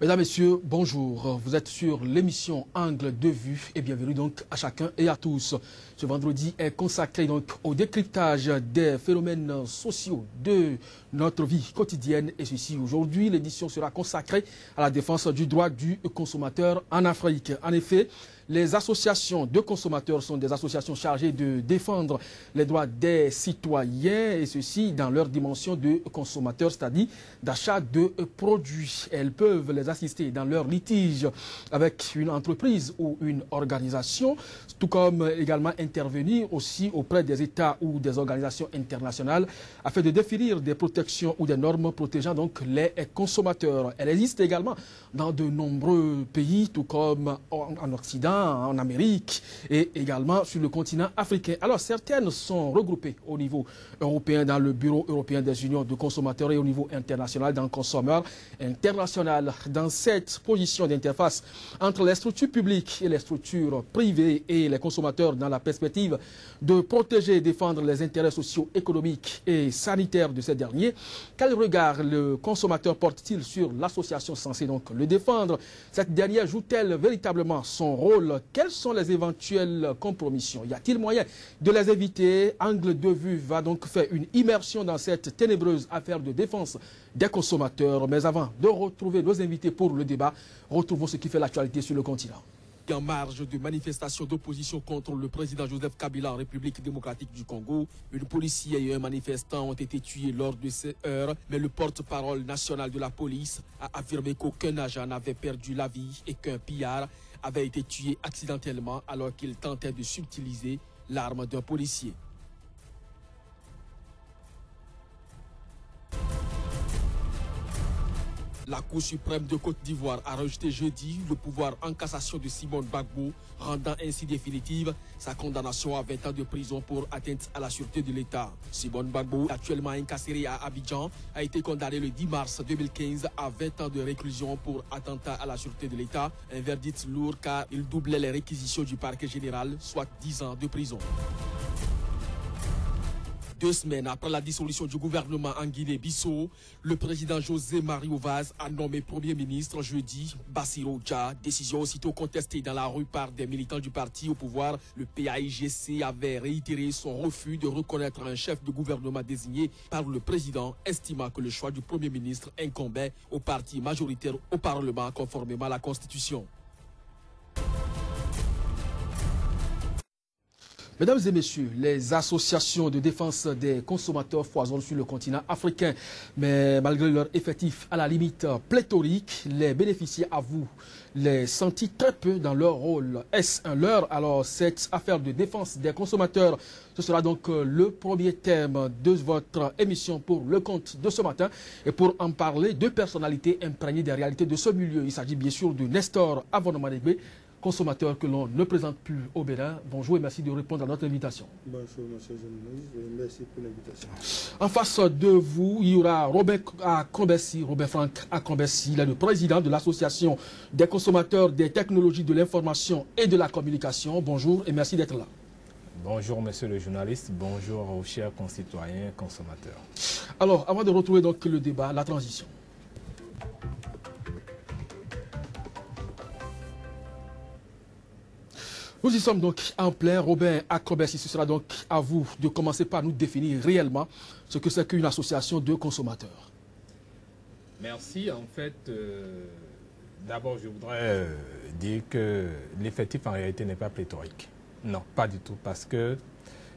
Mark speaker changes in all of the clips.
Speaker 1: Mesdames, Messieurs, bonjour. Vous êtes sur l'émission Angle de vue et bienvenue donc à chacun et à tous. Ce vendredi est consacré donc au décryptage des phénomènes sociaux de notre vie quotidienne. Et ceci, aujourd'hui, l'édition sera consacrée à la défense du droit du consommateur en Afrique. En effet, les associations de consommateurs sont des associations chargées de défendre les droits des citoyens et ceci dans leur dimension de consommateurs, c'est-à-dire d'achat de produits. Elles peuvent les assister dans leur litige avec une entreprise ou une organisation, tout comme également intervenir aussi auprès des États ou des organisations internationales afin de définir des protections ou des normes protégeant donc les consommateurs. Elle existe également dans de nombreux pays, tout comme en Occident, en Amérique et également sur le continent africain. Alors certaines sont regroupées au niveau européen dans le Bureau européen des unions de consommateurs et au niveau international dans le Consumer International. Dans cette position d'interface entre les structures publiques et les structures privées et les consommateurs dans la perspective de protéger et défendre les intérêts sociaux, économiques et sanitaires de ces derniers, quel regard le consommateur porte-t-il sur l'association censée donc le défendre? Cette dernière joue-t-elle véritablement son rôle? Quelles sont les éventuelles compromissions? Y a-t-il moyen de les éviter? Angle de vue va donc faire une immersion dans cette ténébreuse affaire de défense des consommateurs. Mais avant de retrouver nos invités pour le débat, retrouvons ce qui fait l'actualité sur le continent.
Speaker 2: En marge de manifestations d'opposition contre le président Joseph Kabila en République démocratique du Congo, une policière et un manifestant ont été tués lors de ces heures, mais le porte-parole national de la police a affirmé qu'aucun agent n'avait perdu la vie et qu'un pillard avait été tué accidentellement alors qu'il tentait de subtiliser l'arme d'un policier. La Cour suprême de Côte d'Ivoire a rejeté jeudi le pouvoir en cassation de Simone Gbagbo, rendant ainsi définitive sa condamnation à 20 ans de prison pour atteinte à la sûreté de l'État. Simone Gbagbo, actuellement incarcéré à Abidjan, a été condamné le 10 mars 2015 à 20 ans de réclusion pour attentat à la sûreté de l'État, un verdict lourd car il doublait les réquisitions du parquet général, soit 10 ans de prison. 2 semaines après la dissolution du gouvernement en Guinée-Bissau, le président José Mario Vaz a nommé Premier ministre jeudi Bassirou Dia, décision aussitôt contestée dans la rue par des militants du parti au pouvoir. Le PAIGC avait réitéré son refus de reconnaître un chef de gouvernement désigné par le président, estimant que le choix du Premier ministre incombait au parti majoritaire au Parlement conformément à la Constitution.
Speaker 1: Mesdames et messieurs, les associations de défense des consommateurs foisonnent sur le continent africain. Mais malgré leur effectif à la limite pléthorique, les bénéficiaires avouent les sentir très peu dans leur rôle. Est-ce un leurre? Alors cette affaire de défense des consommateurs, ce sera donc le premier thème de votre émission pour le compte de ce matin. Et pour en parler, deux personnalités imprégnées des réalités de ce milieu. Il s'agit bien sûr de Nestor Avonomanegbe, consommateurs que l'on ne présente plus au Bénin. Bonjour et merci de répondre à notre invitation.
Speaker 3: Bonjour, monsieur Jean-Louis. Merci pour l'invitation.
Speaker 1: En face de vous, il y aura Robert Franck Akombessi. Il est le président de l'association des consommateurs des technologies de l'information et de la communication. Bonjour et merci d'être là.
Speaker 4: Bonjour, monsieur le journaliste. Bonjour aux chers concitoyens consommateurs.
Speaker 1: Alors, avant de retrouver donc le débat, la transition. Nous y sommes donc en plein. Robert Akombessi, ce sera donc à vous de commencer par nous définir réellement ce que c'est qu'une association de consommateurs.
Speaker 4: Merci. En fait, d'abord, je voudrais dire que l'effectif en réalité n'est pas pléthorique. Non, pas du tout. Parce que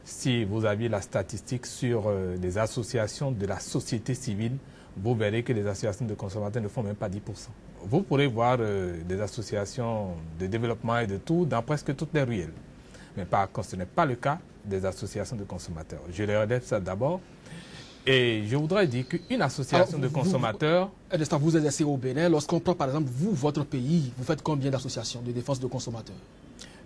Speaker 4: si vous aviez la statistique sur les associations de la société civile, vous verrez que les associations de consommateurs ne font même pas 10%. Vous pourrez voir des associations de développement et de tout dans presque toutes les ruelles. Mais par contre, ce n'est pas le cas des associations de consommateurs. Je les relève ça d'abord. Et je voudrais dire qu'une association de consommateurs...
Speaker 1: Vous exercez au Bénin. Lorsqu'on prend par exemple, vous, votre pays, vous faites combien d'associations de défense de consommateurs?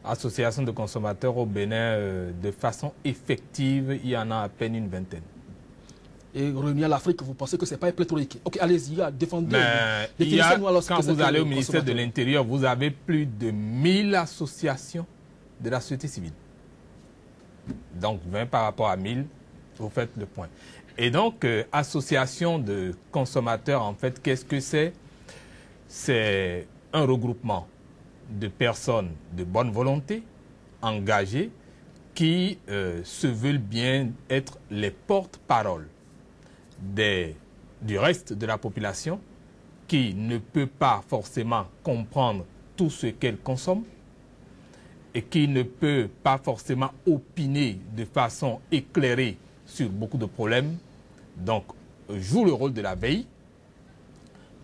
Speaker 4: Associations de consommateurs au Bénin, de façon effective, il y en a à peine une vingtaine.
Speaker 1: Et réunis à l'Afrique, vous pensez que ce n'est pas pléthorique? Ok, allez-y, défendez.
Speaker 4: Quand vous allez au ministère de l'Intérieur, vous avez plus de 1000 associations de la société civile. Donc 20 par rapport à 1000, vous faites le point. Et donc, association de consommateurs, en fait, qu'est-ce que c'est? c'est un regroupement de personnes de bonne volonté, engagées, qui se veulent bien être les porte-paroles du reste de la population, qui ne peut pas forcément comprendre tout ce qu'elle consomme et qui ne peut pas forcément opiner de façon éclairée sur beaucoup de problèmes. Donc, joue le rôle de la veille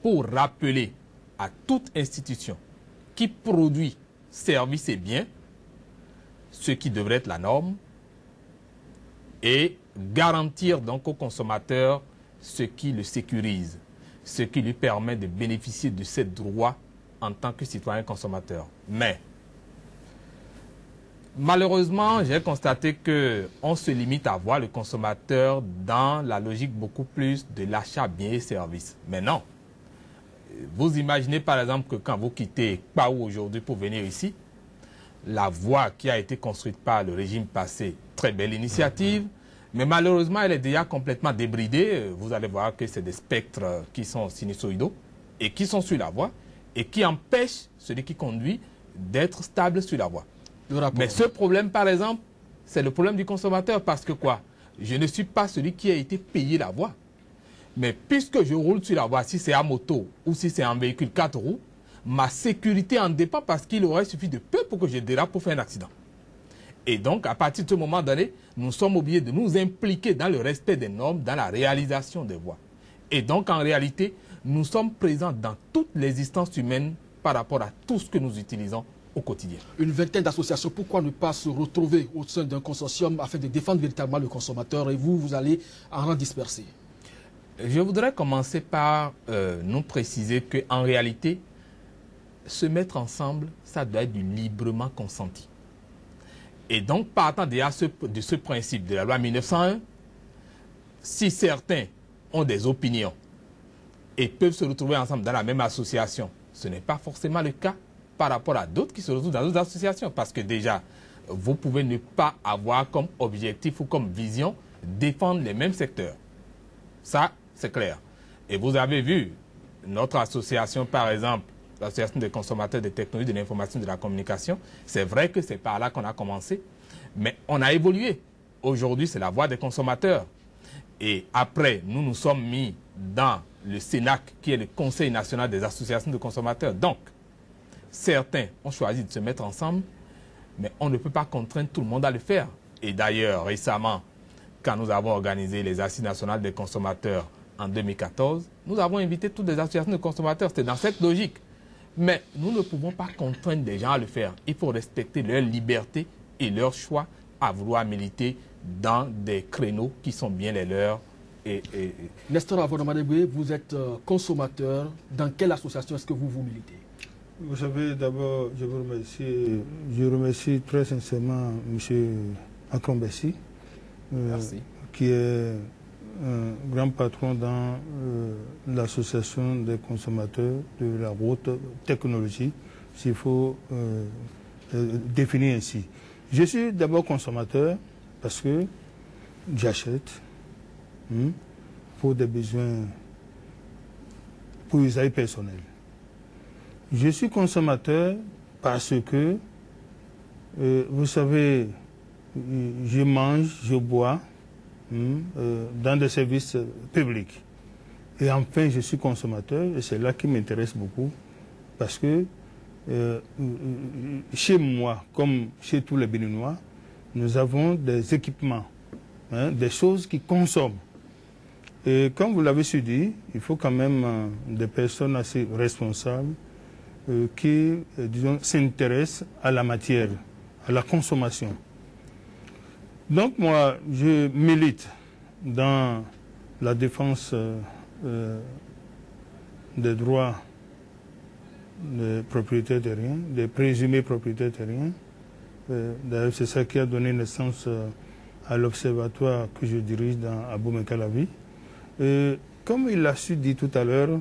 Speaker 4: pour rappeler à toute institution qui produit services et biens ce qui devrait être la norme et garantir donc au consommateur ce qui le sécurise, ce qui lui permet de bénéficier de ses droits en tant que citoyen consommateur. Mais malheureusement, j'ai constaté qu'on se limite à voir le consommateur dans la logique beaucoup plus de l'achat biens et services. Mais non. Vous imaginez par exemple que quand vous quittez Kpaou aujourd'hui pour venir ici, la voie qui a été construite par le régime passé, très belle initiative, mais malheureusement elle est déjà complètement débridée. Vous allez voir que c'est des spectres qui sont sinusoïdaux et qui sont sur la voie et qui empêchent celui qui conduit d'être stable sur la voie. Mais ce problème par exemple, c'est le problème du consommateur parce que quoi? Je ne suis pas celui qui a été payé la voie. Mais puisque je roule sur la voie, si c'est à moto ou si c'est en véhicule 4 roues, ma sécurité en dépend parce qu'il aurait suffi de peu pour que je dérape pour faire un accident. Et donc, à partir de ce moment donné, nous sommes obligés de nous impliquer dans le respect des normes, dans la réalisation des voies. Et donc, en réalité, nous sommes présents dans toutes les instances humaines par rapport à tout ce que nous utilisons au quotidien.
Speaker 1: Une vingtaine d'associations, pourquoi ne pas se retrouver au sein d'un consortium afin de défendre véritablement le consommateur et vous allez en rang dispersé?
Speaker 4: Je voudrais commencer par nous préciser qu'en réalité, se mettre ensemble, ça doit être du librement consenti. Et donc, partant déjà de ce principe de la loi 1901, si certains ont des opinions et peuvent se retrouver ensemble dans la même association, ce n'est pas forcément le cas par rapport à d'autres qui se retrouvent dans d'autres associations. Parce que déjà, vous pouvez ne pas avoir comme objectif ou comme vision défendre les mêmes secteurs. Ça, c'est clair. Et vous avez vu, notre association, par exemple, l'association des consommateurs des technologies de l'information et de la communication, c'est vrai que c'est par là qu'on a commencé, mais on a évolué. Aujourd'hui, c'est la voix des consommateurs. Et après, nous nous sommes mis dans le CENAC, qui est le Conseil national des associations de consommateurs. Donc, certains ont choisi de se mettre ensemble, mais on ne peut pas contraindre tout le monde à le faire. Et d'ailleurs, récemment, quand nous avons organisé les Assises nationales des consommateurs en 2014, nous avons invité toutes les associations de consommateurs. C'était dans cette logique. Mais nous ne pouvons pas contraindre des gens à le faire. Il faut respecter leur liberté et leur choix à vouloir militer dans des créneaux qui sont bien les leurs.
Speaker 1: Nestor Avonamadeboué, vous êtes consommateur. Dans quelle association est-ce que vous militez?
Speaker 3: Vous savez, d'abord, je vous remercie. Je remercie très sincèrement M. Akombessi, qui est un grand patron dans l'association des consommateurs de la haute technologie, s'il faut définir ainsi. Je suis d'abord consommateur parce que j'achète pour des besoins, pour usage personnel. Je suis consommateur parce que, vous savez, je mange, je bois dans des services publics. Et enfin, je suis consommateur, et c'est là qui m'intéresse beaucoup, parce que chez moi, comme chez tous les Béninois, nous avons des équipements, des choses qui consomment. Et comme vous l'avez su dit, il faut quand même des personnes assez responsables qui, disons, s'intéressent à la matière, à la consommation. Donc moi, je milite dans la défense des droits des propriétaires terriens, des présumés propriétaires terriens. D'ailleurs, c'est ça qui a donné naissance à l'observatoire que je dirige dans Abomey-Calavi. Comme il l'a su dit tout à l'heure,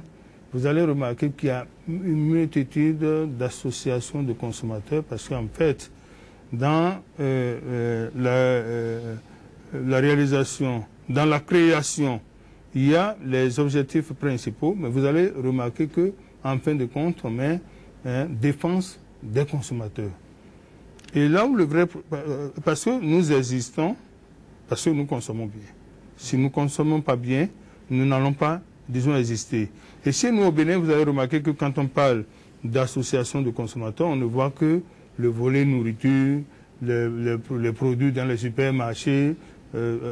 Speaker 3: vous allez remarquer qu'il y a une multitude d'associations de consommateurs parce qu'en fait, dans la réalisation, dans la création, il y a les objectifs principaux, mais vous allez remarquer que en fin de compte, on met défense des consommateurs. Et là où le vrai... Parce que nous existons, parce que nous consommons bien. Si nous ne consommons pas bien, nous n'allons pas, disons, exister. Et chez nous au Bénin, vous avez remarqué que quand on parle d'associations de consommateurs, on ne voit que le volet nourriture, les produits dans les supermarchés,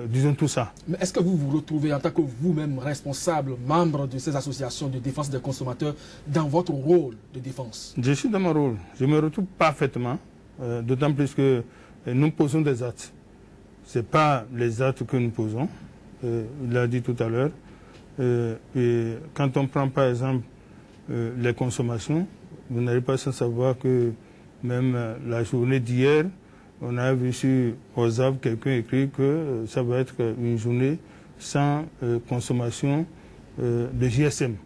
Speaker 3: disons tout ça.
Speaker 1: Mais est-ce que vous vous retrouvez en tant que vous-même responsable, membre de ces associations de défense des consommateurs, dans votre rôle de défense?
Speaker 3: Je suis dans mon rôle. Je me retrouve parfaitement, d'autant plus que nous posons des actes. Ce n'est pas les actes que nous posons, il l'a dit tout à l'heure. Et quand on prend par exemple les consommations, vous n'allez pas sans savoir que même la journée d'hier, on a vu sur WhatsApp quelqu'un écrit que ça va être une journée sans consommation de GSM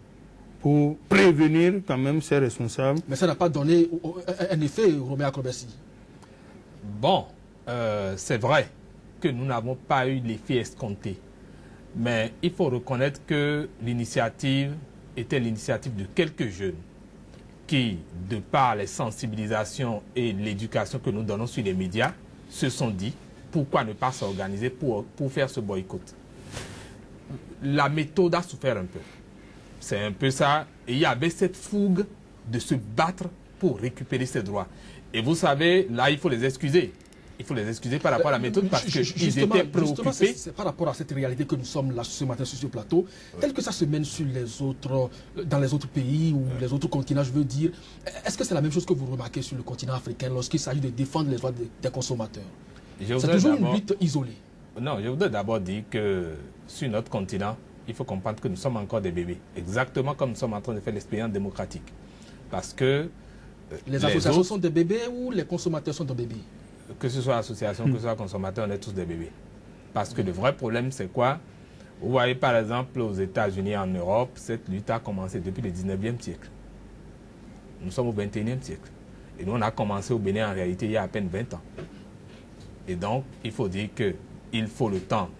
Speaker 3: pour prévenir quand même ces responsables.
Speaker 1: Mais ça n'a pas donné un effet, Roméo Acrobessi.
Speaker 4: Bon, c'est vrai que nous n'avons pas eu l'effet escompté. Mais il faut reconnaître que l'initiative était l'initiative de quelques jeunes qui, de par les sensibilisations et l'éducation que nous donnons sur les médias, se sont dit pourquoi ne pas s'organiser pour faire ce boycott. La méthode a souffert un peu. C'est un peu ça. Et il y avait cette fougue de se battre pour récupérer ses droits. Et vous savez, là, il faut les excuser. Il faut les excuser par rapport à la méthode parce qu'ils étaient préoccupés.
Speaker 1: C'est par rapport à cette réalité que nous sommes là ce matin sur ce plateau, tel que ça se mène sur les autres, dans les autres pays ou les autres continents, je veux dire. Est-ce que c'est la même chose que vous remarquez sur le continent africain lorsqu'il s'agit de défendre les droits des consommateurs? C'est toujours une lutte isolée.
Speaker 4: Non, je voudrais d'abord dire que sur notre continent, il faut comprendre que nous sommes encore des bébés. Exactement comme nous sommes en train de faire l'expérience démocratique. Parce que
Speaker 1: les associations sont des bébés ou les consommateurs sont des bébés?
Speaker 4: Que ce soit association, que ce soit consommateur, on est tous des bébés. Parce que le vrai problème, c'est quoi? Vous voyez, par exemple, aux États-Unis et en Europe, cette lutte a commencé depuis le 19e siècle. Nous sommes au 21e siècle. Et nous, on a commencé au Bénin, en réalité, il y a à peine 20 ans. Et donc, il faut dire qu'il faut le temps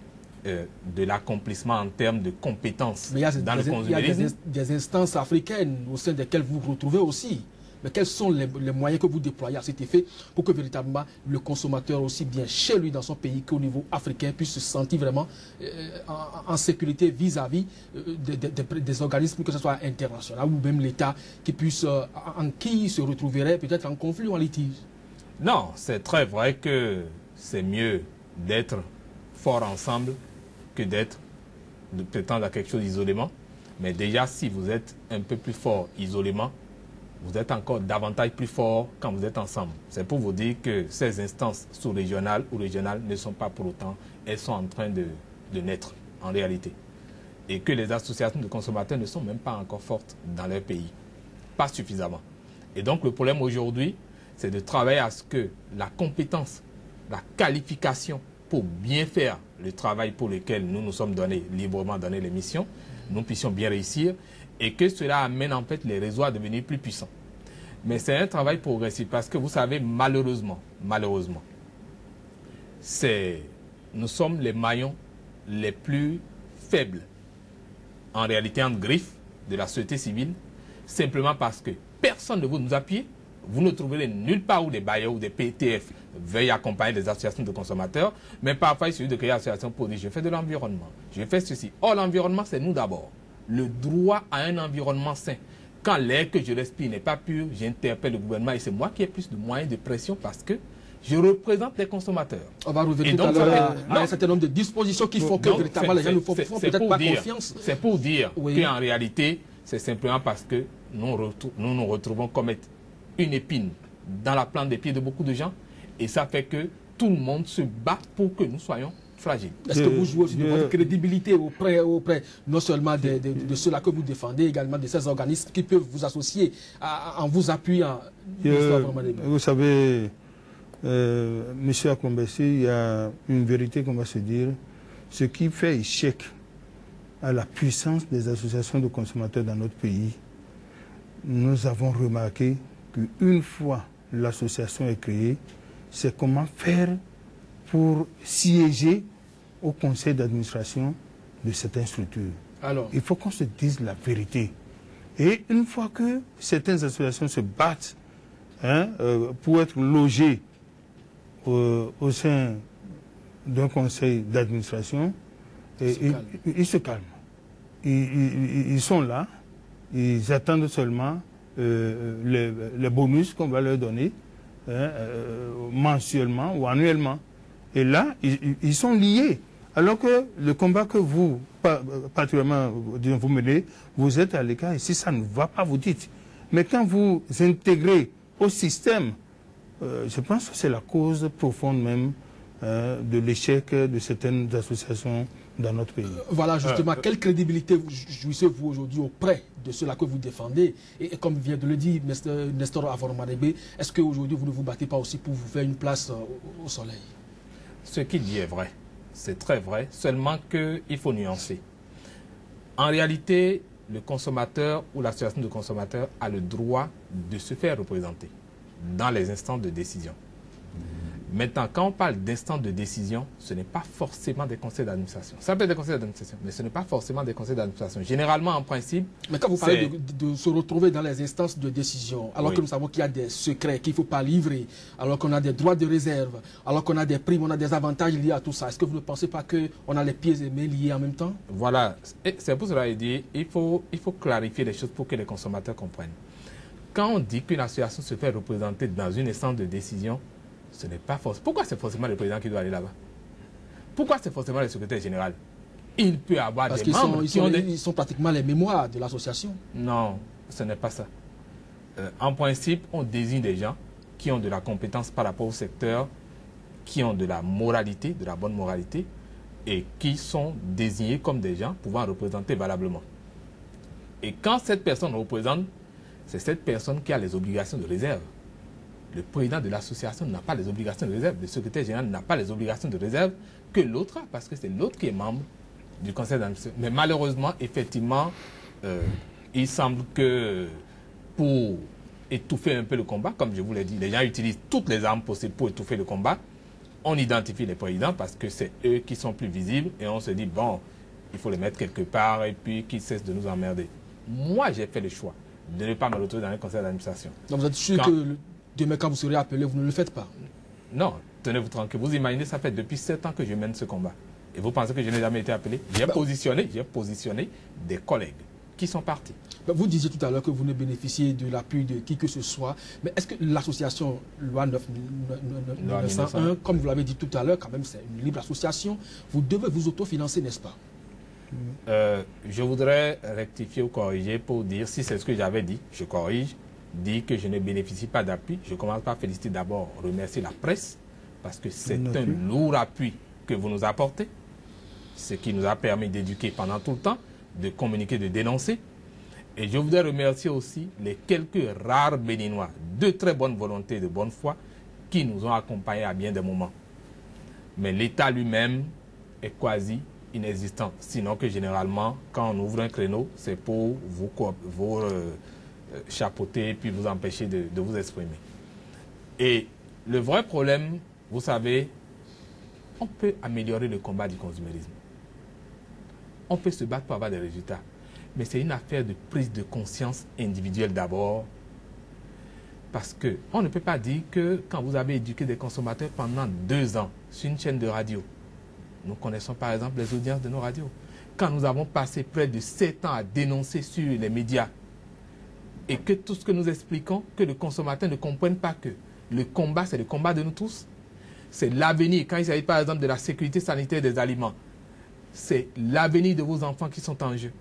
Speaker 4: de l'accomplissement en termes de compétences dans le consumérisme.
Speaker 1: Il y a des instances africaines au sein desquelles vous vous retrouvez aussi. Mais quels sont les moyens que vous déployez à cet effet pour que véritablement le consommateur, aussi bien chez lui dans son pays qu'au niveau africain, puisse se sentir vraiment en sécurité vis-à-vis des organismes, que ce soit international ou même l'État, en qui se retrouverait peut-être en conflit ou en litige?
Speaker 4: Non, c'est très vrai que c'est mieux d'être fort ensemble que de prétendre à quelque chose isolément. Mais déjà, si vous êtes un peu plus fort isolément, vous êtes encore davantage plus fort quand vous êtes ensemble. C'est pour vous dire que ces instances sous-régionales ou régionales ne sont pas pour autant, elles sont en train de naître en réalité. Et que les associations de consommateurs ne sont même pas encore fortes dans leur pays. Pas suffisamment. Et donc le problème aujourd'hui, c'est de travailler à ce que la compétence, la qualification pour bien faire le travail pour lequel nous nous sommes donnés, librement donné les missions, nous puissions bien réussir. Et que cela amène en fait les réseaux à devenir plus puissants. Mais c'est un travail progressif parce que vous savez, malheureusement, nous sommes les maillons les plus faibles, en réalité en griffe, de la société civile, simplement parce que personne ne veut nous appuyer. Vous ne trouverez nulle part où des bailleurs ou des PTF veuillent accompagner des associations de consommateurs, mais parfois il suffit de créer une association pour dire je fais de l'environnement, je fais ceci. Or l'environnement c'est nous d'abord. Le droit à un environnement sain. Quand l'air que je respire n'est pas pur, j'interpelle le gouvernement et c'est moi qui ai plus de moyens de pression parce que je représente les consommateurs.
Speaker 1: On va revenir tout à l'heure à un certain nombre de dispositions qui font que véritablement les gens ne font peut-être pas confiance.
Speaker 4: C'est pour dire qu'en réalité, c'est simplement parce que nous nous retrouvons comme être une épine dans la plante des pieds de beaucoup de gens et ça fait que tout le monde se bat pour que nous soyons fragile.
Speaker 1: Est-ce que vous jouez aussi de votre crédibilité auprès non seulement de ceux-là que vous défendez, également de ces organismes qui peuvent vous associer en vous appuyant?
Speaker 3: Vous savez, M. Acrobessi, il y a une vérité qu'on va se dire. Ce qui fait échec à la puissance des associations de consommateurs dans notre pays, nous avons remarqué qu'une fois l'association est créée, c'est comment faire pour siéger au conseil d'administration de certaines structures.
Speaker 1: Alors,
Speaker 3: il faut qu'on se dise la vérité. Et une fois que certaines associations se battent pour être logées au sein d'un conseil d'administration, ils se calment. Ils sont là, ils attendent seulement les bonus qu'on va leur donner mensuellement ou annuellement. Et là, ils sont liés. Alors que le combat que vous, particulièrement, vous menez, vous êtes à l'écart et si ça ne va pas, vous dites. Mais quand vous intégrez au système, je pense que c'est la cause profonde même de l'échec de certaines associations dans notre pays.
Speaker 1: Voilà, justement, quelle crédibilité jouissez-vous aujourd'hui auprès de ceux-là que vous défendez? Et comme vient de le dire Nestor Avoromadebe, est-ce qu'aujourd'hui vous ne vous battez pas aussi pour vous faire une place au soleil?
Speaker 4: Ce qu'il dit est vrai. C'est très vrai, seulement qu'il faut nuancer. En réalité, le consommateur ou l'association de consommateurs a le droit de se faire représenter dans les instances de décision. Maintenant, quand on parle d'instances de décision, ce n'est pas forcément des conseils d'administration. Ça peut être des conseils d'administration, mais ce n'est pas forcément des conseils d'administration. Généralement, en principe...
Speaker 1: Mais quand vous parlez de se retrouver dans les instances de décision, alors que nous savons qu'il y a des secrets qu'il ne faut pas livrer, alors qu'on a des droits de réserve, alors qu'on a des primes, on a des avantages liés à tout ça, est-ce que vous ne pensez pas qu'on a les pieds et mains liés en même temps?
Speaker 4: Voilà. C'est pour cela qu'il dit il faut clarifier les choses pour que les consommateurs comprennent. Quand on dit qu'une association se fait représenter dans une instance de décision, ce n'est pas forcément. Pourquoi c'est forcément le président qui doit aller là-bas? Pourquoi c'est forcément le secrétaire général? Il peut y avoir des membres
Speaker 1: ils sont pratiquement les mémoires de l'association.
Speaker 4: Non, ce n'est pas ça. En principe, on désigne des gens qui ont de la compétence par rapport au secteur, qui ont de la moralité, de la bonne moralité, et qui sont désignés comme des gens pouvant représenter valablement. Et quand cette personne représente, c'est cette personne qui a les obligations de réserve. Le président de l'association n'a pas les obligations de réserve, le secrétaire général n'a pas les obligations de réserve que l'autre a, parce que c'est l'autre qui est membre du conseil d'administration. Mais malheureusement, effectivement, il semble que pour étouffer un peu le combat, comme je vous l'ai dit, les gens utilisent toutes les armes possibles pour étouffer le combat. On identifie les présidents parce que c'est eux qui sont plus visibles et on se dit, bon, il faut les mettre quelque part et puis qu'ils cessent de nous emmerder. Moi, j'ai fait le choix de ne pas me retrouver dans le conseil d'administration.
Speaker 1: Donc vous êtes sûr que demain, quand vous serez appelé, vous ne le faites pas? Non,
Speaker 4: tenez-vous tranquille. Vous imaginez, ça fait depuis 7 ans que je mène ce combat. Et vous pensez que je n'ai jamais été appelé? J'ai positionné des collègues qui sont partis.
Speaker 1: Vous disiez tout à l'heure que vous ne bénéficiez de l'appui de qui que ce soit. Mais est-ce que l'association Loi 901, comme vous l'avez dit tout à l'heure, quand même, c'est une libre association, vous devez vous autofinancer, n'est-ce pas?
Speaker 4: Je voudrais rectifier ou corriger pour dire, si c'est ce que j'avais dit, je corrige, dit que je ne bénéficie pas d'appui. Je commence par féliciter d'abord, remercier la presse, parce que c'est un lourd appui que vous nous apportez, ce qui nous a permis d'éduquer pendant tout le temps, de communiquer, de dénoncer. Et je voudrais remercier aussi les quelques rares Béninois de très bonne volonté, de bonne foi, qui nous ont accompagnés à bien des moments. Mais l'État lui-même est quasi inexistant. Sinon que généralement, quand on ouvre un créneau, c'est pour vous chapeauter et puis vous empêcher de vous exprimer. Et le vrai problème, vous savez, on peut améliorer le combat du consumérisme. On peut se battre pour avoir des résultats. Mais c'est une affaire de prise de conscience individuelle d'abord. Parce qu'on ne peut pas dire que quand vous avez éduqué des consommateurs pendant 2 ans sur une chaîne de radio, nous connaissons par exemple les audiences de nos radios. Quand nous avons passé près de 7 ans à dénoncer sur les médias et que tout ce que nous expliquons, que le consommateur ne comprenne pas que le combat, c'est le combat de nous tous. C'est l'avenir. Quand il s'agit par exemple de la sécurité sanitaire des aliments, c'est l'avenir de vos enfants qui sont en jeu.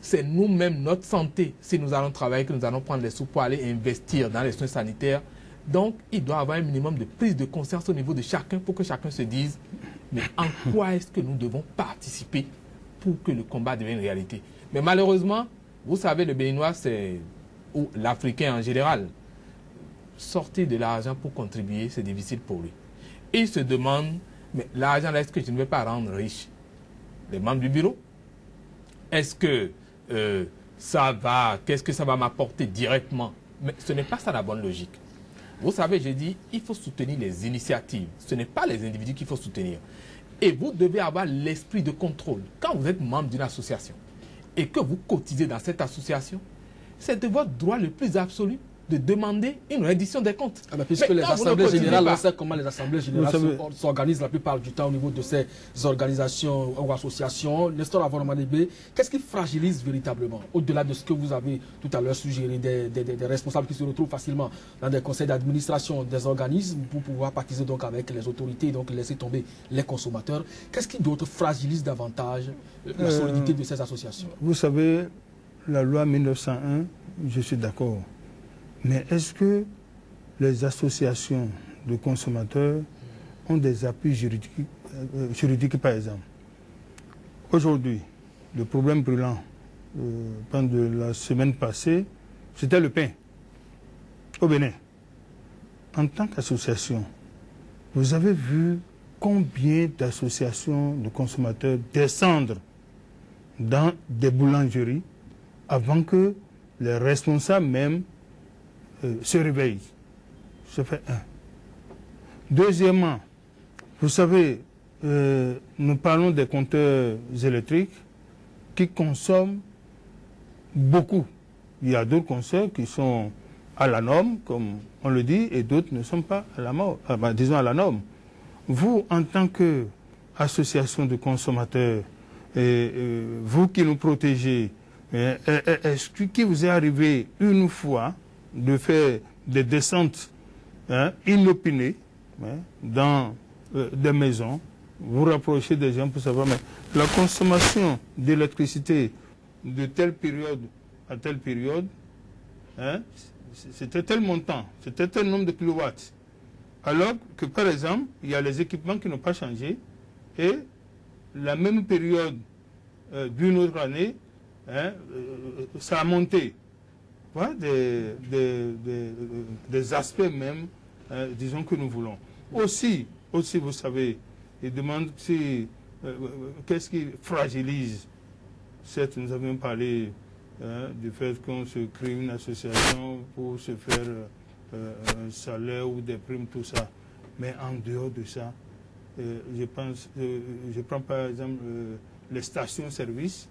Speaker 4: C'est nous-mêmes, notre santé, si nous allons travailler, que nous allons prendre les sous pour aller investir dans les soins sanitaires. Donc, il doit y avoir un minimum de prise de conscience au niveau de chacun pour que chacun se dise, mais en quoi est-ce que nous devons participer pour que le combat devienne réalité? Mais malheureusement, vous savez, le Béninois, ou l'Africain en général, sortir de l'argent pour contribuer, c'est difficile pour lui. Et il se demande, mais l'argent là, est-ce que je ne vais pas rendre riche les membres du bureau? Est-ce que qu'est-ce que ça va m'apporter directement? Mais ce n'est pas ça la bonne logique. Vous savez, j'ai dit, il faut soutenir les initiatives. Ce n'est pas les individus qu'il faut soutenir. Et vous devez avoir l'esprit de contrôle. Quand vous êtes membre d'une association et que vous cotisez dans cette association, c'est de votre droit le plus absolu de demander une reddition des comptes.
Speaker 1: Ah ben, puisque les assemblées générales, on sait comment les assemblées générales s'organisent la plupart du temps au niveau de ces organisations ou associations. Nestor Avoramadebe, qu'est-ce qui fragilise véritablement, au-delà de ce que vous avez tout à l'heure suggéré, des responsables qui se retrouvent facilement dans des conseils d'administration des organismes pour pouvoir pactiser donc avec les autorités, donc laisser tomber les consommateurs. Qu'est-ce qui d'autre fragilise davantage la solidité de ces associations?
Speaker 3: Vous savez, la loi 1901, je suis d'accord. Mais est-ce que les associations de consommateurs ont des appuis juridiques par exemple? Aujourd'hui, le problème brûlant pendant la semaine passée, c'était le pain au Bénin. En tant qu'association, vous avez vu combien d'associations de consommateurs descendre dans des boulangeries avant que les responsables même se réveillent. Ça fait un. Deuxièmement, vous savez, nous parlons des compteurs électriques qui consomment beaucoup. Il y a d'autres compteurs qui sont à la norme, comme on le dit, et d'autres ne sont pas à la norme, disons à la norme. Vous, en tant qu'association de consommateurs, vous qui nous protégez, est-ce qu'il vous est arrivé une fois de faire des descentes inopinées dans des maisons, vous rapprochez des gens pour savoir, mais la consommation d'électricité de telle période à telle période, c'était tel montant, c'était tel nombre de kilowatts. Alors que, par exemple, il y a les équipements qui n'ont pas changé et la même période d'une autre année, ça a monté. Voilà des aspects même, disons, que nous voulons. Aussi, vous savez, ils demandent si, qu'est-ce qui fragilise. Certes, nous avions parlé du fait qu'on se crée une association pour se faire un salaire ou des primes, tout ça. Mais en dehors de ça, je prends par exemple les stations-service.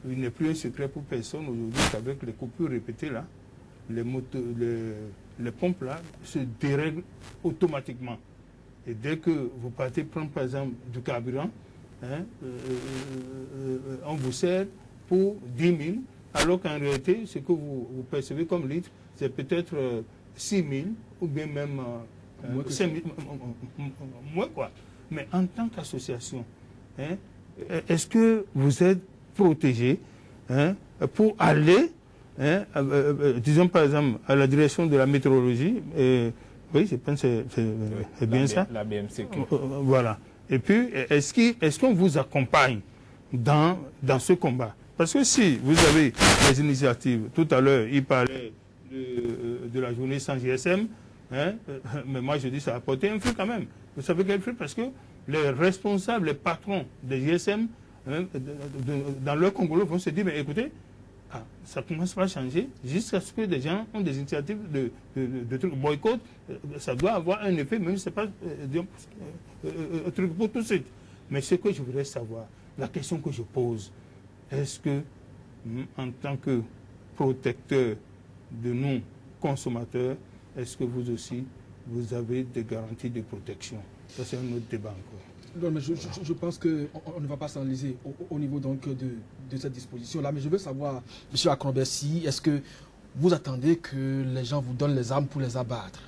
Speaker 3: Il n'est plus un secret pour personne aujourd'hui qu'avec les coupures répétées là, les pompes là se dérèglent automatiquement. Et dès que vous partez prendre par exemple du carburant, on vous sert pour 10 000, alors qu'en réalité, ce que vous percevez comme litre, c'est peut-être 6 000 ou bien même 5 000, moins quoi. Mais en tant qu'association, est-ce que vous êtes protégé pour aller, disons par exemple, à la direction de la météorologie, oui, je pense que c'est bien ça.
Speaker 4: La BMCQ.
Speaker 3: Voilà. Et puis, est-ce qu'on vous accompagne dans ce combat? Parce que si vous avez des initiatives, tout à l'heure, il parlait de la journée sans GSM, mais moi je dis ça a apporté un fruit quand même. Vous savez quel fruit? Parce que les responsables, les patrons des GSM, dans leur Congolo vont se dire, mais écoutez, ça commence pas à changer, jusqu'à ce que des gens ont des initiatives de trucs boycott, ça doit avoir un effet, même si ce n'est pas un truc pour tout de suite. Mais ce que je voudrais savoir, la question que je pose, est-ce que, en tant que protecteur de nous, consommateurs, est-ce que vous aussi, vous avez des garanties de protection? Ça, c'est un autre débat encore.
Speaker 1: Non, mais je pense qu'on ne va pas s'enliser au niveau donc de cette disposition-là. Mais je veux savoir, M. Akron-Bessi, est-ce que vous attendez que les gens vous donnent les armes pour les abattre?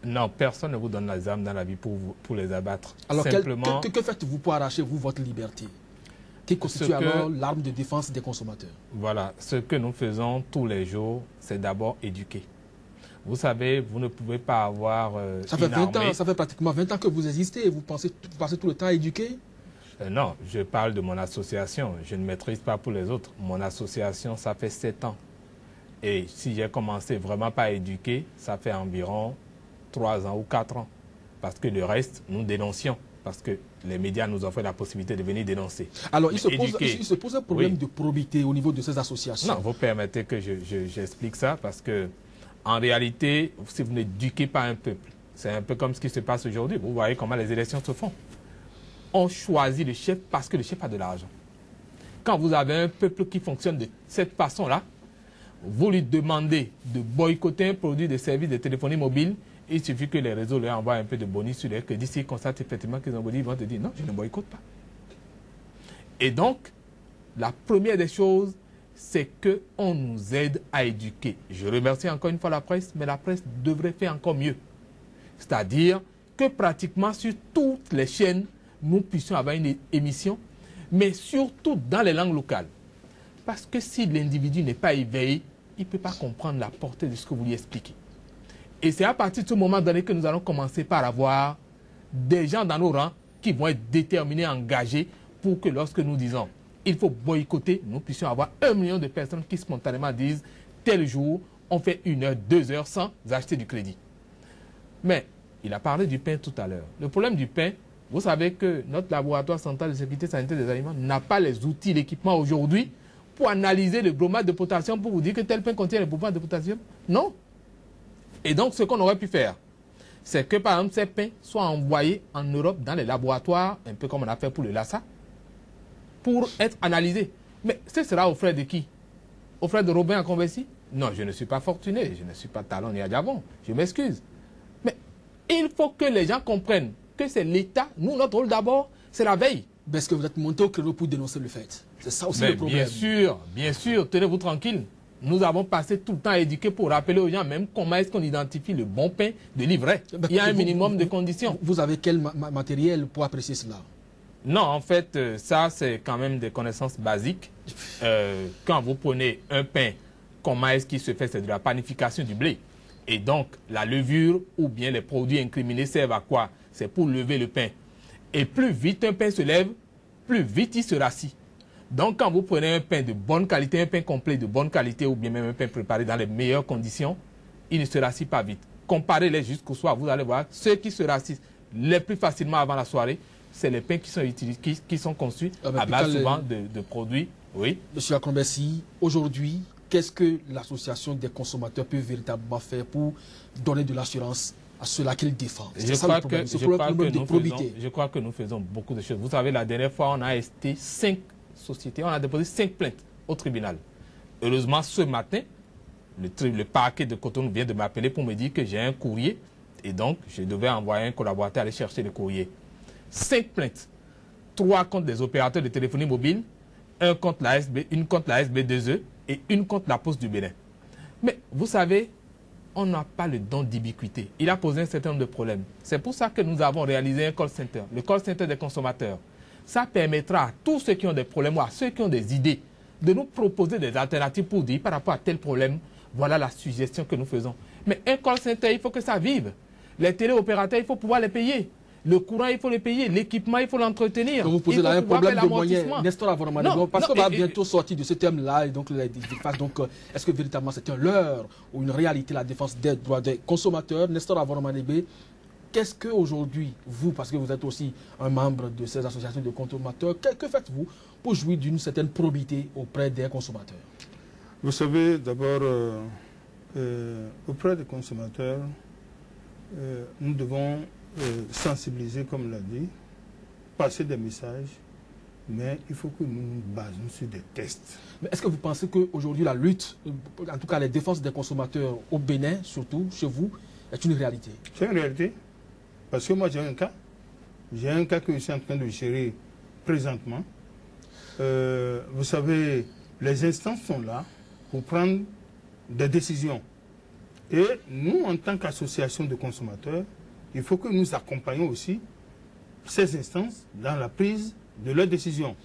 Speaker 4: Non, personne ne vous donne les armes dans la vie pour les abattre.
Speaker 1: Alors,
Speaker 4: simplement,
Speaker 1: que faites-vous pour arracher, vous, votre liberté, qui constitue alors l'arme de défense des consommateurs? Voilà,
Speaker 4: ce que nous faisons tous les jours, c'est d'abord éduquer. Vous savez, vous ne pouvez pas avoir
Speaker 1: ça fait 20 ans, ça fait pratiquement 20 ans que vous existez et vous passez tout le temps à éduquer?
Speaker 4: Non, je parle de mon association. Je ne maîtrise pas pour les autres. Mon association, ça fait 7 ans. Et si j'ai commencé vraiment pas à éduquer, ça fait environ 3 ans ou 4 ans. Parce que le reste, nous dénoncions. Parce que les médias nous offrent la possibilité de venir dénoncer.
Speaker 1: Alors, il se pose un problème de probité au niveau de ces associations.
Speaker 4: Non, vous permettez que j'explique ça parce que en réalité, si vous n'éduquez pas un peuple, c'est un peu comme ce qui se passe aujourd'hui. Vous voyez comment les élections se font. On choisit le chef parce que le chef a de l'argent. Quand vous avez un peuple qui fonctionne de cette façon-là, vous lui demandez de boycotter un produit de service de téléphonie mobile, il suffit que les réseaux leur envoient un peu de bonus sur les crédits. S'ils constatent effectivement qu'ils ont bonus, ils vont te dire non, je ne boycotte pas. Et donc, la première des choses, c'est qu'on nous aide à éduquer. Je remercie encore une fois la presse, mais la presse devrait faire encore mieux. C'est-à-dire que pratiquement sur toutes les chaînes, nous puissions avoir une émission, mais surtout dans les langues locales. Parce que si l'individu n'est pas éveillé, il ne peut pas comprendre la portée de ce que vous lui expliquez. Et c'est à partir de ce moment donné que nous allons commencer par avoir des gens dans nos rangs qui vont être déterminés, engagés, pour que lorsque nous disons il faut boycotter, nous puissions avoir 1 million de personnes qui spontanément disent tel jour, on fait 1 heure, 2 heures sans acheter du crédit. Mais il a parlé du pain tout à l'heure. Le problème du pain, vous savez que notre laboratoire central de sécurité sanitaire des aliments n'a pas les outils, l'équipement aujourd'hui pour analyser le bromate de potassium pour vous dire que tel pain contient le bromate de potassium. Non. Et donc, ce qu'on aurait pu faire, c'est que, par exemple, ces pains soient envoyés en Europe dans les laboratoires, un peu comme on a fait pour le Lassa, pour être analysés. Mais ce sera aux frais de qui? Aux frais de Robin à Conversi? Non, je ne suis pas fortuné, je ne suis pas Talon ni Adjavon, je m'excuse. Mais il faut que les gens comprennent que c'est l'État, nous, notre rôle d'abord, c'est la veille.
Speaker 1: Mais est-ce que vous êtes monté au créneau pour dénoncer le fait? C'est ça aussi le problème.
Speaker 4: Bien sûr, tenez-vous tranquille. Nous avons passé tout le temps à éduquer pour rappeler aux gens même comment est-ce qu'on identifie le bon pain de livret. Il y a un minimum de conditions.
Speaker 1: Vous avez quel matériel pour apprécier cela?
Speaker 4: Non, en fait, ça, c'est quand même des connaissances basiques. Quand vous prenez un pain, comment est-ce qu'il se fait? C'est de la panification du blé. Et donc, la levure ou bien les produits incriminés servent à quoi? C'est pour lever le pain. Et plus vite un pain se lève, plus vite il se rassit. Donc, quand vous prenez un pain de bonne qualité, un pain complet de bonne qualité ou bien même un pain préparé dans les meilleures conditions, il ne se rassit pas vite. Comparez-les jusqu'au soir, vous allez voir, ceux qui se rassissent les plus facilement avant la soirée, c'est les pains qui sont utilisés, qui sont conçus à base souvent de produits. Oui.
Speaker 1: Monsieur Akrombersi, aujourd'hui, qu'est-ce que l'association des consommateurs peut véritablement faire pour donner de l'assurance à ceux-là qu'ils défendent?
Speaker 4: Je crois que nous faisons beaucoup de choses. Vous savez, la dernière fois, on a esté 5 sociétés, on a déposé 5 plaintes au tribunal. Heureusement, ce matin, le parquet de Cotonou vient de m'appeler pour me dire que j'ai un courrier et donc je devais envoyer un collaborateur aller chercher le courrier. 5 plaintes, 3 contre des opérateurs de téléphonie mobile, une contre la SB2E et une contre la Poste du Bénin. Mais vous savez, on n'a pas le don d'ubiquité. Il a posé un certain nombre de problèmes. C'est pour ça que nous avons réalisé un call center, le call center des consommateurs. Ça permettra à tous ceux qui ont des problèmes ou à ceux qui ont des idées de nous proposer des alternatives pour dire par rapport à tel problème, voilà la suggestion que nous faisons. Mais un call center, il faut que ça vive. Les téléopérateurs, il faut pouvoir les payer. Le courant, il faut le payer. L'équipement, il faut l'entretenir.
Speaker 1: Donc vous posez là un problème de moyens. Nestor Avoromanego, parce qu'on va bientôt sortir de ce thème-là. Et donc, est-ce que véritablement c'est un leurre ou une réalité, la défense des droits des consommateurs? Nestor Avoromanego, qu'est-ce que aujourd'hui, vous, parce que vous êtes aussi un membre de ces associations de consommateurs, que faites-vous pour jouir d'une certaine probité auprès des consommateurs?
Speaker 3: Vous savez, d'abord, auprès des consommateurs, nous devons sensibiliser, comme l'a dit, passer des messages, mais il faut que nous nous basions sur des tests.
Speaker 1: Mais est-ce que vous pensez qu'aujourd'hui la lutte, en tout cas les défenses des consommateurs au Bénin, surtout chez vous, est une réalité?
Speaker 3: C'est une réalité. Parce que moi j'ai un cas. J'ai un cas que je suis en train de gérer présentement. Vous savez, les instances sont là pour prendre des décisions. Et nous, en tant qu'association de consommateurs, il faut que nous accompagnions aussi ces instances dans la prise de leurs décisions.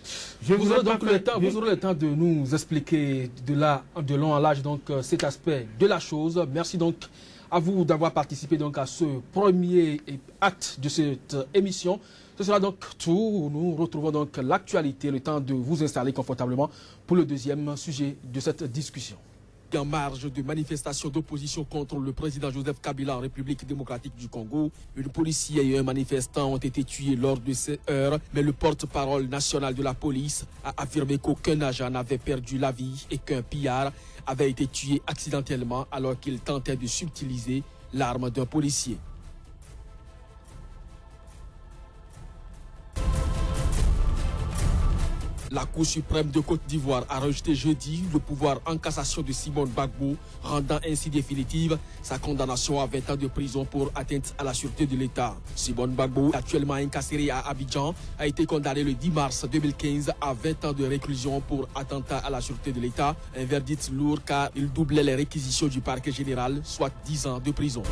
Speaker 1: Vous aurez le temps de nous expliquer de long en large donc, cet aspect de la chose. Merci donc à vous d'avoir participé donc, à ce premier acte de cette émission. Ce sera donc tout. Nous retrouvons donc l'actualité, le temps de vous installer confortablement pour le deuxième sujet de cette discussion.
Speaker 2: En marge de manifestations d'opposition contre le président Joseph Kabila en République démocratique du Congo, une policière et un manifestant ont été tués lors de ces heures, mais le porte-parole national de la police a affirmé qu'aucun agent n'avait perdu la vie et qu'un pillard avait été tué accidentellement alors qu'il tentait de subtiliser l'arme d'un policier. La Cour suprême de Côte d'Ivoire a rejeté jeudi le pouvoir en cassation de Simone Gbagbo, rendant ainsi définitive sa condamnation à 20 ans de prison pour atteinte à la sûreté de l'État. Simone Gbagbo, actuellement incarcéré à Abidjan, a été condamné le 10 mars 2015 à 20 ans de réclusion pour attentat à la sûreté de l'État. Un verdict lourd car il doublait les réquisitions du parquet général, soit 10 ans de prison.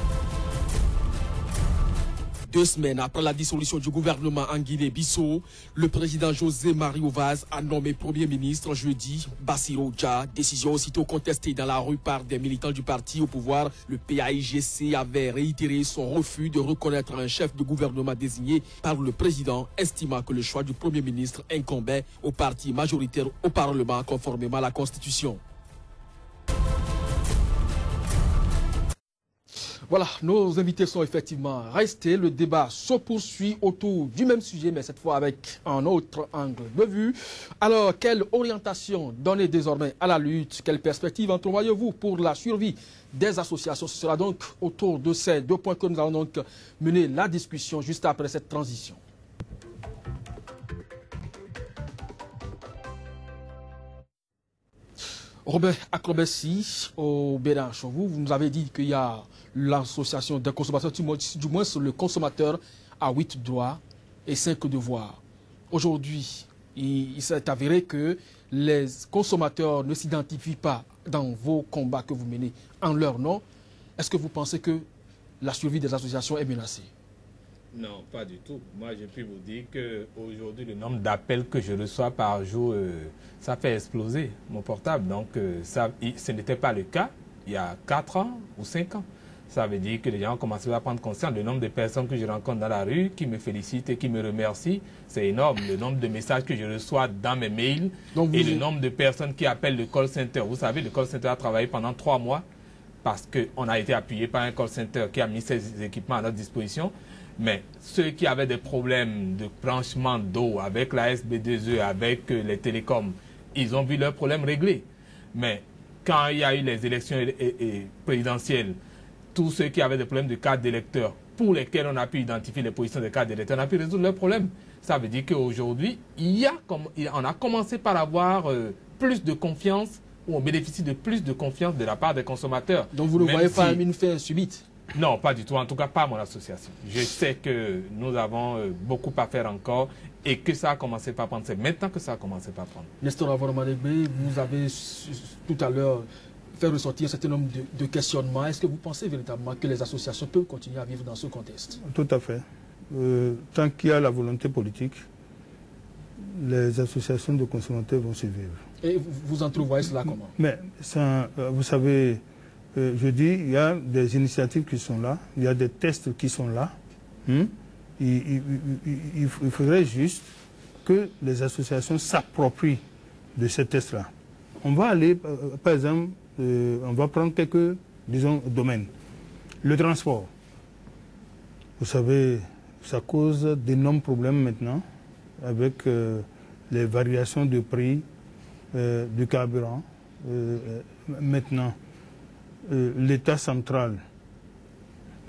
Speaker 2: 2 semaines après la dissolution du gouvernement en Guinée-Bissau, le président José Mario Vaz a nommé Premier ministre jeudi Bassirou Dia, décision aussitôt contestée dans la rue par des militants du parti au pouvoir. Le PAIGC avait réitéré son refus de reconnaître un chef de gouvernement désigné par le président, estimant que le choix du Premier ministre incombait au parti majoritaire au Parlement conformément à la Constitution.
Speaker 1: Voilà, nos invités sont effectivement restés. Le débat se poursuit autour du même sujet, mais cette fois avec un autre angle de vue. Alors, quelle orientation donner désormais à la lutte? Quelle perspective entrevoyez-vous pour la survie des associations? Ce sera donc autour de ces 2 points que nous allons donc mener la discussion juste après cette transition. Robert Akrobessi, au Bénin, vous nous avez dit qu'il y a l'association des consommateurs, du moins le consommateur a 8 droits et 5 devoirs. Aujourd'hui, il s'est avéré que les consommateurs ne s'identifient pas dans vos combats que vous menez en leur nom. Est-ce que vous pensez que la survie des associations est menacée?
Speaker 4: Non, pas du tout. Moi, je peux vous dire qu'aujourd'hui, le nombre d'appels que je reçois par jour, ça fait exploser mon portable. Donc, ce n'était pas le cas il y a 4 ans ou 5 ans. Ça veut dire que les gens ont commencé à prendre conscience. Le nombre de personnes que je rencontre dans la rue, qui me félicitent et qui me remercient, c'est énorme. Le nombre de messages que je reçois dans mes mails et le nombre de personnes qui appellent le call center. Vous savez, le call center a travaillé pendant 3 mois parce qu'on a été appuyé par un call center qui a mis ses équipements à notre disposition. Mais ceux qui avaient des problèmes de branchement d'eau avec la SB2E, avec les télécoms, ils ont vu leurs problèmes réglés. Mais quand il y a eu les élections présidentielles, tous ceux qui avaient des problèmes de carte d'électeur, pour lesquels on a pu identifier les positions des cartes d'électeur, on a pu résoudre leurs problèmes. Ça veut dire qu'aujourd'hui, on a commencé par avoir plus de confiance, ou on bénéficie de plus de confiance de la part des consommateurs.
Speaker 1: Donc vous ne voyez pas une fin subite?
Speaker 4: Non, pas du tout. En tout cas, pas mon association. Je sais que nous avons beaucoup à faire encore et que ça a commencé par prendre. C'est maintenant que ça a commencé par prendre.
Speaker 1: Nestor Avoromadegbe, vous avez tout à l'heure fait ressortir un certain nombre de questionnements. Est-ce que vous pensez véritablement que les associations peuvent continuer à vivre dans ce contexte?
Speaker 3: Tout à fait. Tant qu'il y a la volonté politique, les associations de consommateurs vont se vivre.
Speaker 1: Et vous entrevoyez cela comment? Mais
Speaker 3: ça, vous savez... je dis, il y a des initiatives qui sont là, il y a des tests qui sont là. Il faudrait juste que les associations s'approprient de ces tests-là. On va aller, par exemple, on va prendre quelques, disons, domaines. Le transport. Vous savez, ça cause d'énormes problèmes maintenant avec les variations de prix du carburant. Maintenant, l'État central,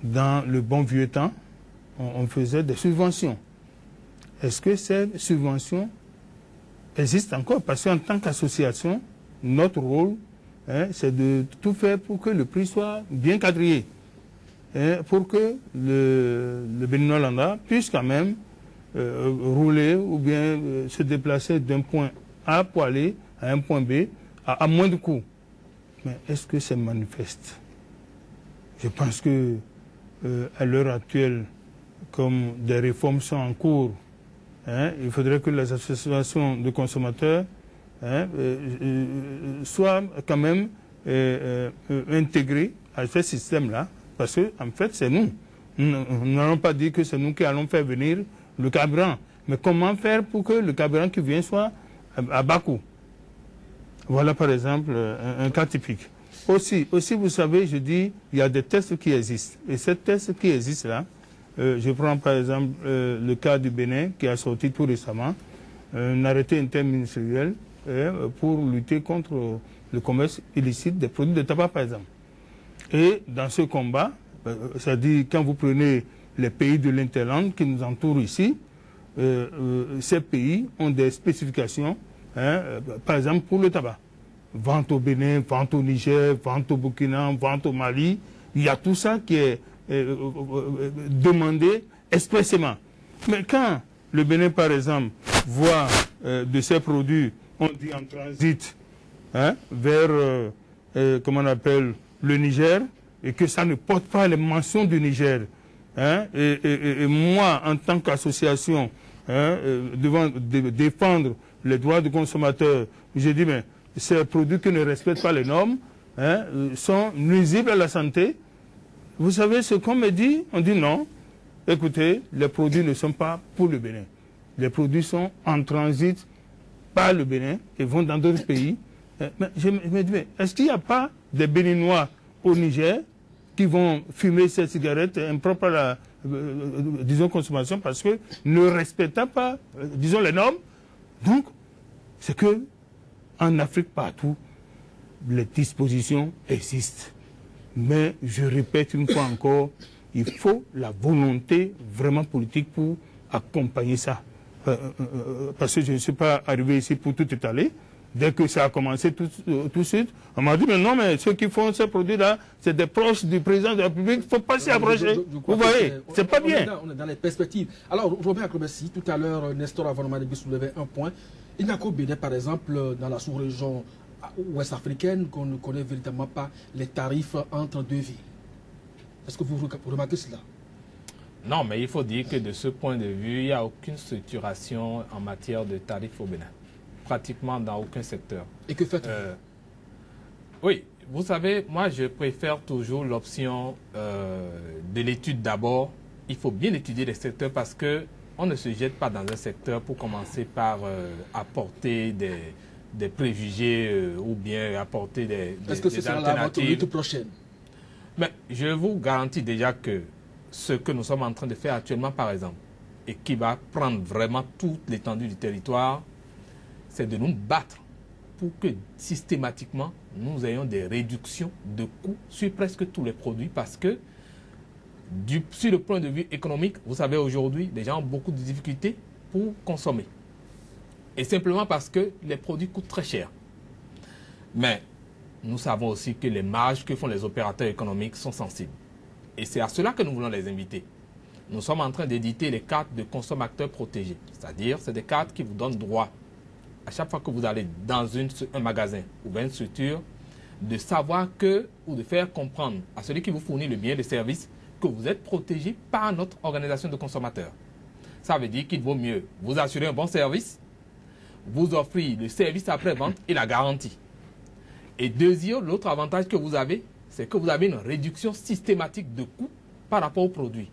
Speaker 3: dans le bon vieux temps, on faisait des subventions. Est-ce que ces subventions existent encore? Parce qu'en tant qu'association, notre rôle, c'est de tout faire pour que le prix soit bien quadrillé. Pour que le Béninois lambda puisse quand même rouler ou bien se déplacer d'un point A pour aller à un point B à moins de coûts. Mais est-ce que c'est manifeste? Je pense que à l'heure actuelle, comme des réformes sont en cours, il faudrait que les associations de consommateurs soient quand même intégrées à ce système-là, parce que en fait c'est nous. Nous n'allons pas dire que c'est nous qui allons faire venir le carburant, mais comment faire pour que le carburant qui vient soit à bas coût? Voilà par exemple un cas typique. Aussi, vous savez, je dis, il y a des tests qui existent. Et ces tests qui existent là, je prends par exemple le cas du Bénin qui a sorti tout récemment, un arrêté interministériel pour lutter contre le commerce illicite des produits de tabac par exemple. Et dans ce combat, c'est-à-dire quand vous prenez les pays de l'Interland qui nous entourent ici, ces pays ont des spécifications par exemple pour le tabac. Vente au Bénin, vente au Niger, vente au Burkina, vente au Mali. Il y a tout ça qui est demandé expressément. Mais quand le Bénin, par exemple, voit de ces produits, on dit en transit, vers, comment on appelle, le Niger, et que ça ne porte pas les mentions du Niger, et moi, en tant qu'association, devant défendre les droits du consommateur, j'ai dit, mais ces produits qui ne respectent pas les normes sont nuisibles à la santé. Vous savez ce qu'on me dit? On dit non. Écoutez, les produits ne sont pas pour le Bénin. Les produits sont en transit par le Bénin et vont dans d'autres pays. Mais je me dis, mais est-ce qu'il n'y a pas des Béninois au Niger qui vont fumer ces cigarettes impropres à la, disons, consommation parce que ne respectant pas, disons, les normes? Donc, c'est que en Afrique, partout, les dispositions existent. Mais je répète une fois encore, il faut la volonté vraiment politique pour accompagner ça. Parce que je ne suis pas arrivé ici pour tout étaler. Dès que ça a commencé tout de suite, on m'a dit, mais non, mais ceux qui font ces produits-là, c'est des proches du président de la République, il ne faut pas s'y approcher. Vous voyez, c'est pas bien.
Speaker 1: On est dans les perspectives. Alors, Robert Akrobessi, tout à l'heure, Nestor Avanomadibi soulevait un point. Il n'y a qu'au Bénin, par exemple, dans la sous-région ouest africaine, qu'on ne connaît véritablement pas les tarifs entre deux villes. Est-ce que vous remarquez cela?
Speaker 4: Non, mais il faut dire que de ce point de vue, il n'y a aucune structuration en matière de tarifs au Bénin. Pratiquement dans aucun secteur.
Speaker 1: Et que faites-vous?
Speaker 4: Oui, vous savez, moi je préfère toujours l'option de l'étude d'abord. Il faut bien étudier les secteurs parce qu'on ne se jette pas dans un secteur pour commencer par apporter des préjugés ou bien apporter des
Speaker 1: Est-ce que ce sera la votre lutte prochaine?
Speaker 4: Mais je vous garantis déjà que ce que nous sommes en train de faire actuellement, par exemple, et qui va prendre vraiment toute l'étendue du territoire, c'est de nous battre pour que systématiquement nous ayons des réductions de coûts sur presque tous les produits parce que sur le point de vue économique, vous savez aujourd'hui, les gens ont beaucoup de difficultés pour consommer. Et simplement parce que les produits coûtent très cher. Mais nous savons aussi que les marges que font les opérateurs économiques sont sensibles. Et c'est à cela que nous voulons les inviter. Nous sommes en train d'éditer les cartes de consommateurs protégés. C'est-à-dire, c'est des cartes qui vous donnent droit, à chaque fois que vous allez dans un magasin ou bien une structure, de savoir que, ou de faire comprendre à celui qui vous fournit le bien et le service que vous êtes protégé par notre organisation de consommateurs. Ça veut dire qu'il vaut mieux vous assurer un bon service, vous offrir le service après-vente et la garantie. Et deuxième, l'autre avantage que vous avez, c'est que vous avez une réduction systématique de coûts par rapport aux produits.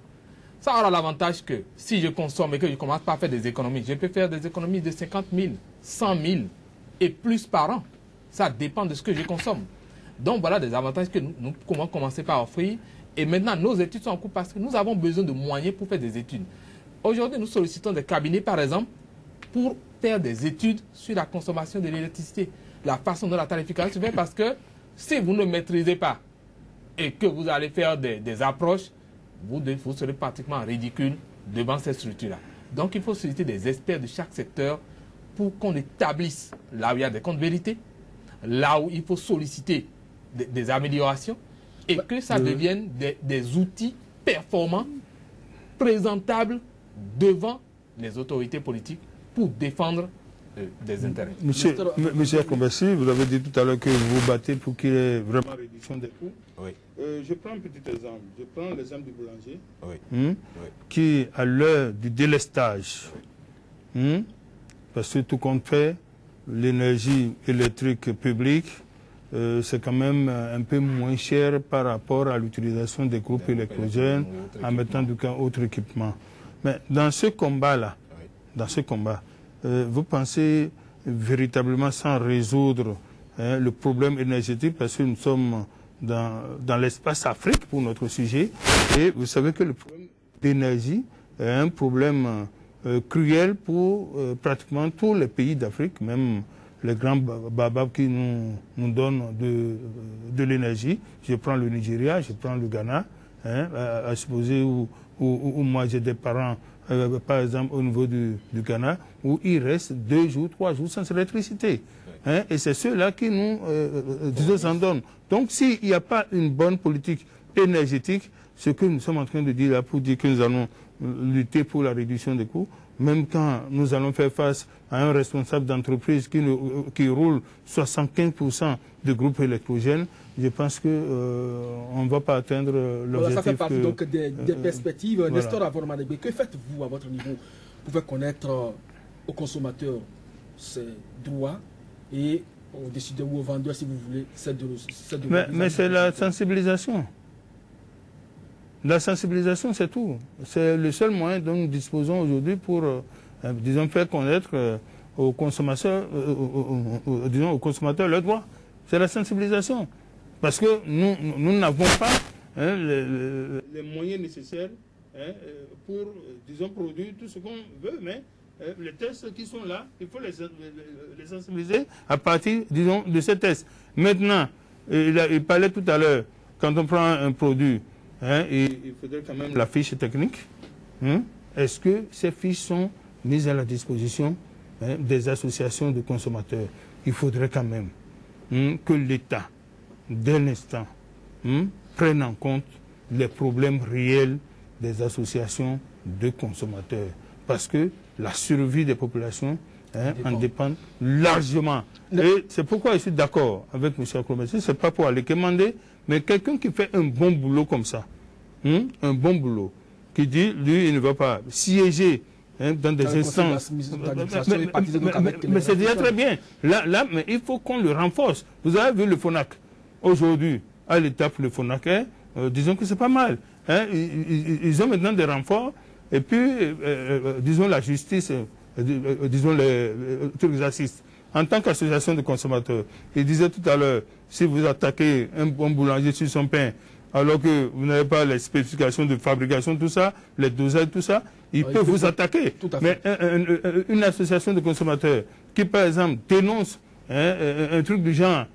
Speaker 4: Ça aura l'avantage que si je consomme et que je commence pas à faire des économies, je peux faire des économies de 50 000, 100 000 et plus par an. Ça dépend de ce que je consomme. Donc voilà des avantages que nous pouvons commencer par offrir. Et maintenant, nos études sont en cours parce que nous avons besoin de moyens pour faire des études. Aujourd'hui, nous sollicitons des cabinets, par exemple, pour faire des études sur la consommation de l'électricité, la façon dont la tarification se fait, parce que si vous ne maîtrisez pas et que vous allez faire des approches, vous serez pratiquement ridicule devant ces structures-là. Donc, il faut solliciter des experts de chaque secteur pour qu'on établisse là où il y a des comptes vérités, là où il faut solliciter des améliorations et que ça devienne des outils performants, présentables devant les autorités politiques pour défendre des intérêts.
Speaker 3: Monsieur Akrobessi, vous avez dit tout à l'heure que vous vous battez pour qu'il y ait vraiment réduction des coûts.
Speaker 4: Oui.
Speaker 3: Je prends un petit exemple. Je prends l'exemple du boulanger,
Speaker 4: oui.
Speaker 3: qui, à l'heure du délestage, parce que tout compte fait, l'énergie électrique publique, c'est quand même un peu moins cher par rapport à l'utilisation des groupes électrogènes en mettant du cas autre équipement. Mais dans ce combat-là, vous pensez véritablement sans résoudre le problème énergétique, parce que nous sommes dans l'espace Afrique pour notre sujet, et vous savez que le problème d'énergie est un problème cruel pour pratiquement tous les pays d'Afrique, même les grands bababs qui nous donnent de l'énergie. Je prends le Nigeria, je prends le Ghana, à supposer où moi j'ai des parents par exemple au niveau du Ghana, où il reste 2 jours, 3 jours sans électricité. Hein, et c'est ceux-là qui nous en donnent. Donc s'il n'y a pas une bonne politique énergétique, ce que nous sommes en train de dire là pour dire que nous allons lutter pour la réduction des coûts, même quand nous allons faire face à un responsable d'entreprise qui roule 75% de groupes électrogènes, je pense qu'on ne va pas atteindre l'objectif.
Speaker 1: Voilà, ça fait partie donc des perspectives. Voilà. Nestor Avonomanegbe, que faites-vous à votre niveau pour faire connaître aux consommateurs ses droits et aux décideurs ou aux vendeurs, si vous voulez,
Speaker 3: mais c'est la sensibilisation. La sensibilisation, c'est tout. C'est le seul moyen dont nous disposons aujourd'hui pour, disons, faire connaître aux consommateurs, aux consommateurs leurs droits. C'est la sensibilisation. Parce que nous n'avons pas les moyens nécessaires pour, disons, produire tout ce qu'on veut, mais les tests qui sont là, il faut les sensibiliser à partir, disons, de ces tests. Maintenant, il parlait tout à l'heure, quand on prend un produit, il faudrait quand même la fiche technique. Est-ce que ces fiches sont mises à la disposition des associations de consommateurs? Il faudrait quand même que l'État, dès l'instant, prenne en compte les problèmes réels des associations de consommateurs. Parce que la survie des populations en dépend largement. Et c'est pourquoi je suis d'accord avec M. Akromessi. Ce n'est pas pour aller commander, mais quelqu'un qui fait un bon boulot comme ça, un bon boulot, qui dit, lui, il ne va pas siéger dans des instances. Mais c'est déjà très bien. Là, mais il faut qu'on le renforce. Vous avez vu le FONAC. Aujourd'hui, à l'étape, le FONAC, disons que c'est pas mal. Ils ont maintenant des renforts. Et puis, disons, la justice, disons, les trucs assistent. En tant qu'association de consommateurs, il disait tout à l'heure, si vous attaquez un bon boulanger sur son pain, alors que vous n'avez pas les spécifications de fabrication, tout ça, les dosages, tout ça, il peut vous attaquer. Mais une association de consommateurs qui, par exemple, dénonce un truc du genre,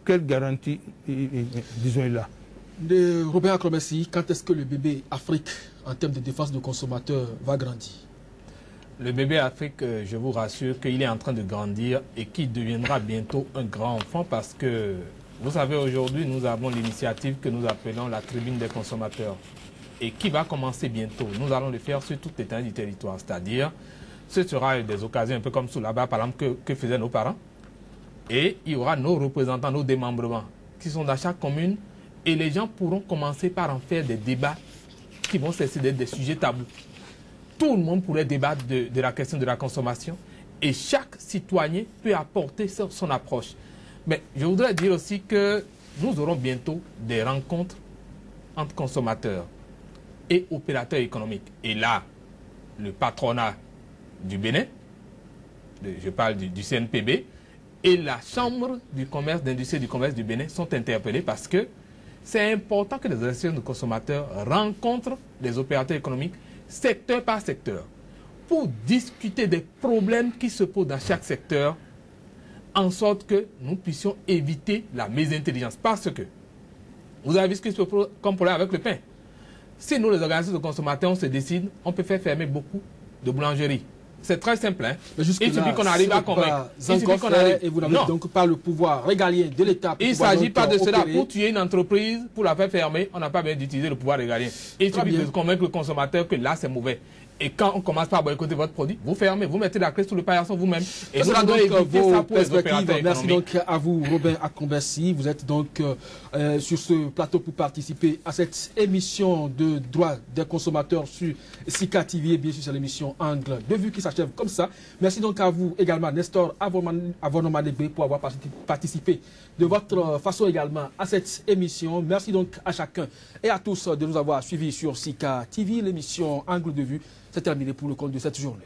Speaker 3: quelle garantie, disons, il a?
Speaker 1: Robert Akromessi, quand est-ce que le bébé Afrique, en termes de défense de consommateurs, va grandir?
Speaker 4: Le bébé Afrique, je vous rassure qu'il est en train de grandir et qu'il deviendra bientôt un grand enfant parce que, vous savez, aujourd'hui, nous avons l'initiative que nous appelons la tribune des consommateurs et qui va commencer bientôt. Nous allons le faire sur toute l'étendue du territoire, c'est-à-dire, ce sera des occasions un peu comme sous là-bas, par exemple, que faisaient nos parents. Et il y aura nos représentants, nos démembrements qui sont dans chaque commune et les gens pourront commencer par en faire des débats qui vont cesser d'être des sujets tabous. Tout le monde pourrait débattre de la question de la consommation et chaque citoyen peut apporter son approche. Mais je voudrais dire aussi que nous aurons bientôt des rencontres entre consommateurs et opérateurs économiques. Et là, le patronat du Bénin, je parle du CNPB, et la Chambre du commerce, d'industrie et du commerce du Bénin sont interpellés parce que c'est important que les associations de consommateurs rencontrent les opérateurs économiques secteur par secteur pour discuter des problèmes qui se posent dans chaque secteur en sorte que nous puissions éviter la mésintelligence. Parce que vous avez vu ce qui se pose comme problème avec le pain. Si nous, les organisations de consommateurs, on se décide, on peut faire fermer beaucoup de boulangeries. C'est très simple. Il suffit qu'on arrive à convaincre.
Speaker 1: Et vous n'avez donc pas le pouvoir régalien de l'État.
Speaker 4: Il ne s'agit pas de cela. Pour tuer une entreprise, pour la faire fermer, on n'a pas besoin d'utiliser le pouvoir régalien. Il suffit de convaincre le consommateur que là, c'est mauvais. Et quand on commence par boycotter votre produit, vous fermez, vous mettez la clé sous le paillasson vous-même. Et
Speaker 1: nous allons éviter ça pour les opérateurs. Merci donc à vous, Robert Akromessi. Vous êtes donc sur ce plateau pour participer à cette émission de droits des consommateurs sur Sika TV et bien sûr sur l'émission Angle de vue qui s'achève comme ça. Merci donc à vous également, Nestor Avonomanegbe, pour avoir participé de votre façon également à cette émission. Merci donc à chacun et à tous de nous avoir suivis sur Sika TV, l'émission Angle de vue. C'est terminé pour le compte de cette journée.